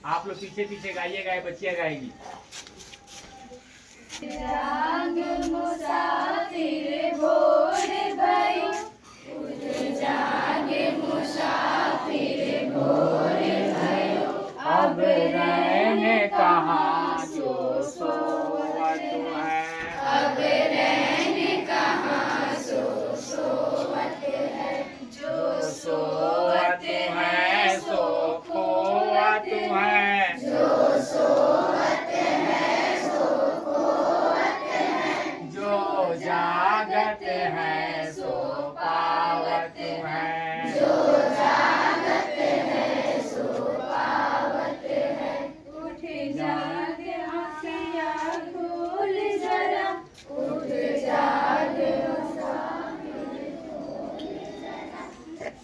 आप लोग पीछे पीछे गाइएगा, बच्चियां गाएगी। जाग मुसाफिर भोर भयो, उठ जाग मुसाफिर भोर भयो। अब रहने कहाँ जो सोवत है, अब रहने कहाँ सो सोवत है। जो सोवत है सो खोवत है, जो सोवत है सो खोवत है। जो जागत है सो पावत है, जो जागत है सो पावत है। उठ जाग आँखियाँ खोल जरा, उठ जाग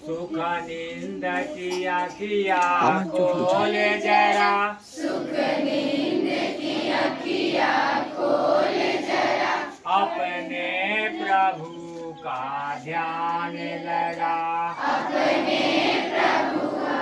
सुख नींद की आँखियाँ खोल जरा, सुख नींद की आँखियाँ खोल जरा। अपने प्रभु का ध्यान लगा, अपने प्रभु का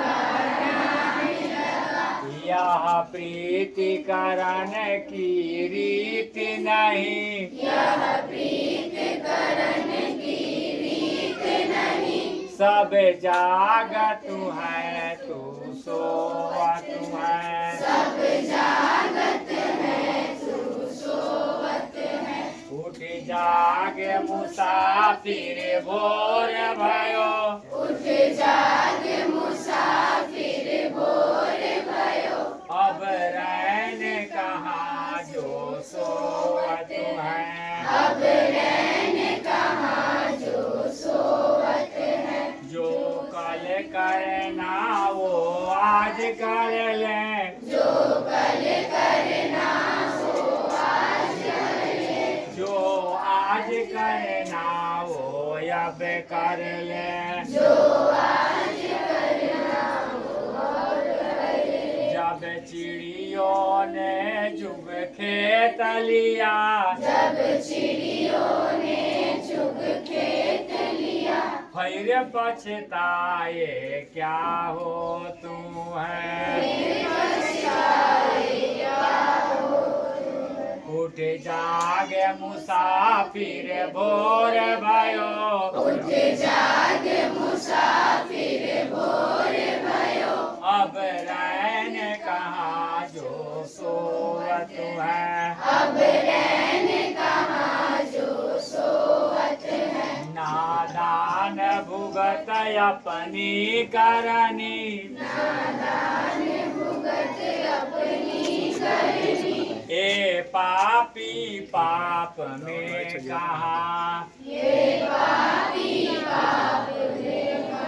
ध्यान लगा। यह प्रीति करण की रीत नहीं, यह प्रीत करण की रीत नहीं। सब जागत है तू सोवत है, सब जागत है तू सोवत है। उठ जाग मुसाफिर भोर भयो, उठ जाग मुसाफिर भोर भयो। अब रहने कहाँ जो सोवत है, अब रहने कहाँ जो सोवत है। जो कल करना वो आज कर ले, जो कल करना सो आज कर ले। जो आज करना वो अब कर ले, जो आज करना वो अब कर ले। जब चिड़ियों ने चुग खेत लिया, जब चिड़ियों ने चुग खेत लिया। फिर पछताए क्या हो तू है, उठ जाग मुसाफिर भोर भयो, उठ जाग मुसाफिर भोर भयो। अब रहने कहाँ जो सोवत है, अब रहने कहाँ जो सोवत है। नादान भुगत अपनी करनी, नादान भुगत अपनी करनी। ए पापी पाप में कहा, ये पापी पाप में कहा।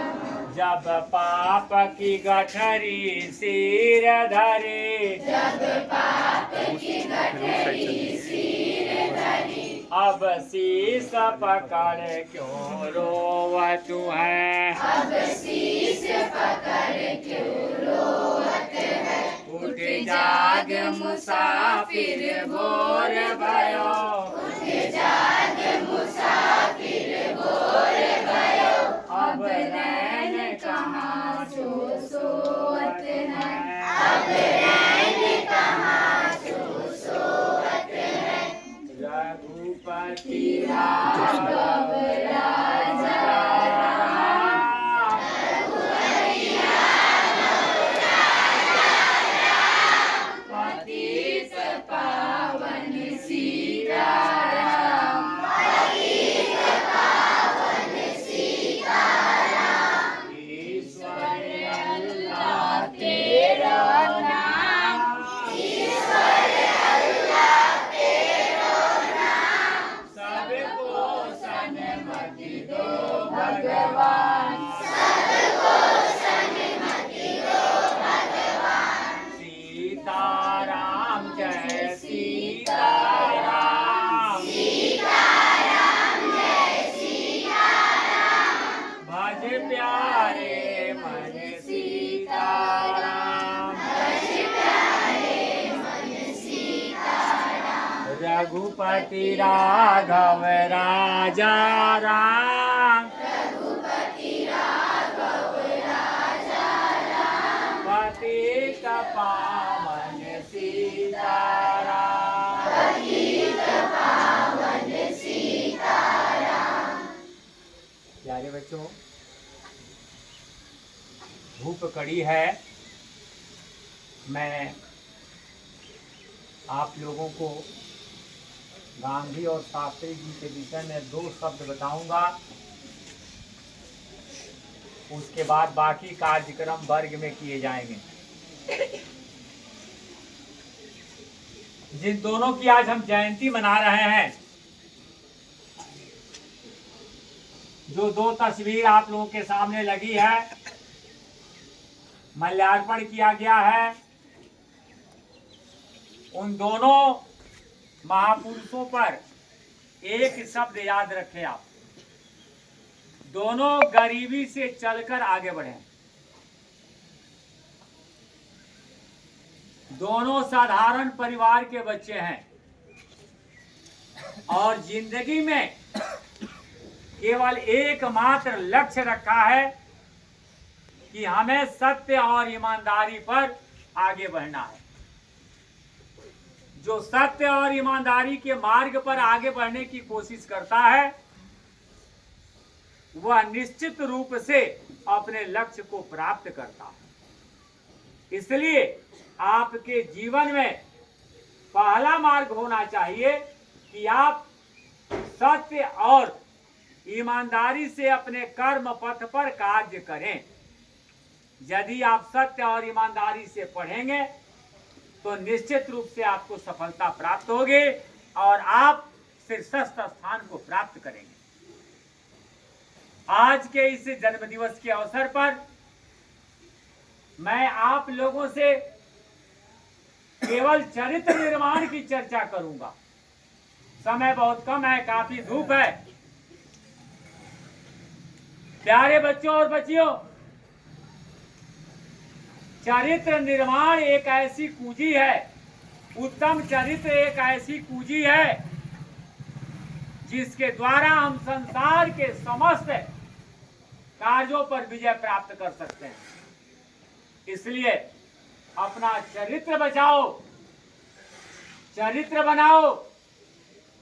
जब पाप की गठरी सिर धरे, जब पाप की गठरी सिर धरी। अब शीस पकड़ क्यों रोवत है, अब शीस पकड़ क्यों रोवत है। उठ जाग मुसाफिर भोर भयो, उठ जाग मुसाफिर भोर भयो। अब रहने कहाँ जो सोवत है। अब रहने कहाँ जो सोवत है। रघुपति राघव राजा पतित पावन सीताराम। पतित पावन सीताराम। ईश्वर अल्लाह तेरा नाम। ईश्वर अल्लाह तेरा नाम। सबको सन्मति दो भगवान, सबको सन्मति दो भगवान। सीताराम जय सीताराम, सीताराम जय सीताराम। भज प्यारे मन सीताराम, भज प्यारे मन सीताराम। रघुपति राघव राजा राम, रघुपति राघव राजा राम। पतित पावन सीताराम। पतित पावन सीताराम। प्यारे बच्चों, धूप कड़ी है। मैं आप लोगों को गांधी और शास्त्री जी के विषय में 2 शब्द बताऊंगा। उसके बाद बाकी कार्यक्रम वर्ग में किए जाएंगे। जिन दोनों की आज हम जयंती मना रहे हैं, जो 2 तस्वीर आप लोगों के सामने लगी है, माल्यार्पण किया गया है, उन दोनों महापुरुषों पर एक शब्द याद रखें आप। दोनों गरीबी से चलकर आगे बढ़े। दोनों साधारण परिवार के बच्चे हैं और जिंदगी में केवल एकमात्र लक्ष्य रखा है कि हमें सत्य और ईमानदारी पर आगे बढ़ना है। जो सत्य और ईमानदारी के मार्ग पर आगे बढ़ने की कोशिश करता है, वह निश्चित रूप से अपने लक्ष्य को प्राप्त करता है। इसलिए आपके जीवन में पहला मार्ग होना चाहिए कि आप सत्य और ईमानदारी से अपने कर्म पथ पर कार्य करें। यदि आप सत्य और ईमानदारी से पढ़ेंगे तो निश्चित रूप से आपको सफलता प्राप्त होगी और आप शीर्षस्थ स्थान को प्राप्त करेंगे। आज के इस जन्मदिवस के अवसर पर मैं आप लोगों से केवल चरित्र निर्माण की चर्चा करूंगा। समय बहुत कम है, काफी धूप है। प्यारे बच्चों और बच्चियों, चरित्र निर्माण एक ऐसी कुंजी है, उत्तम चरित्र एक ऐसी कुंजी है जिसके द्वारा हम संसार के समस्त कार्यों पर विजय प्राप्त कर सकते हैं। इसलिए अपना चरित्र बचाओ, चरित्र बनाओ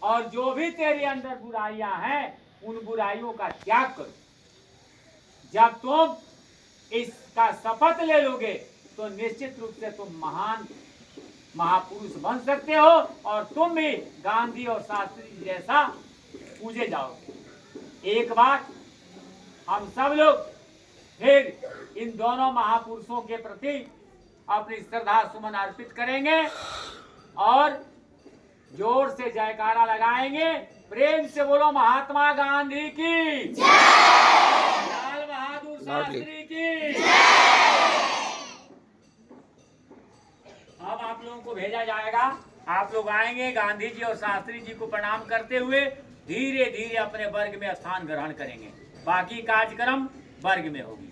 और जो भी तेरे अंदर बुराइयां हैं उन बुराइयों का त्याग करो। जब तुम इसका शपथ ले लोगे तो निश्चित रूप से तुम महान महापुरुष बन सकते हो और तुम भी गांधी और शास्त्री जैसा पूजे जाओगे। एक बार हम सब लोग फिर इन दोनों महापुरुषों के प्रति अपनी श्रद्धा सुमन अर्पित करेंगे और जोर से जयकारा लगाएंगे। प्रेम से बोलो महात्मा गांधी की जय, लाल बहादुर शास्त्री की जय। अब आप लोगों को भेजा जाएगा। आप लोग आएंगे, गांधी जी और शास्त्री जी को प्रणाम करते हुए धीरे धीरे अपने वर्ग में स्थान ग्रहण करेंगे। बाकी कार्यक्रम वर्ग में होगी।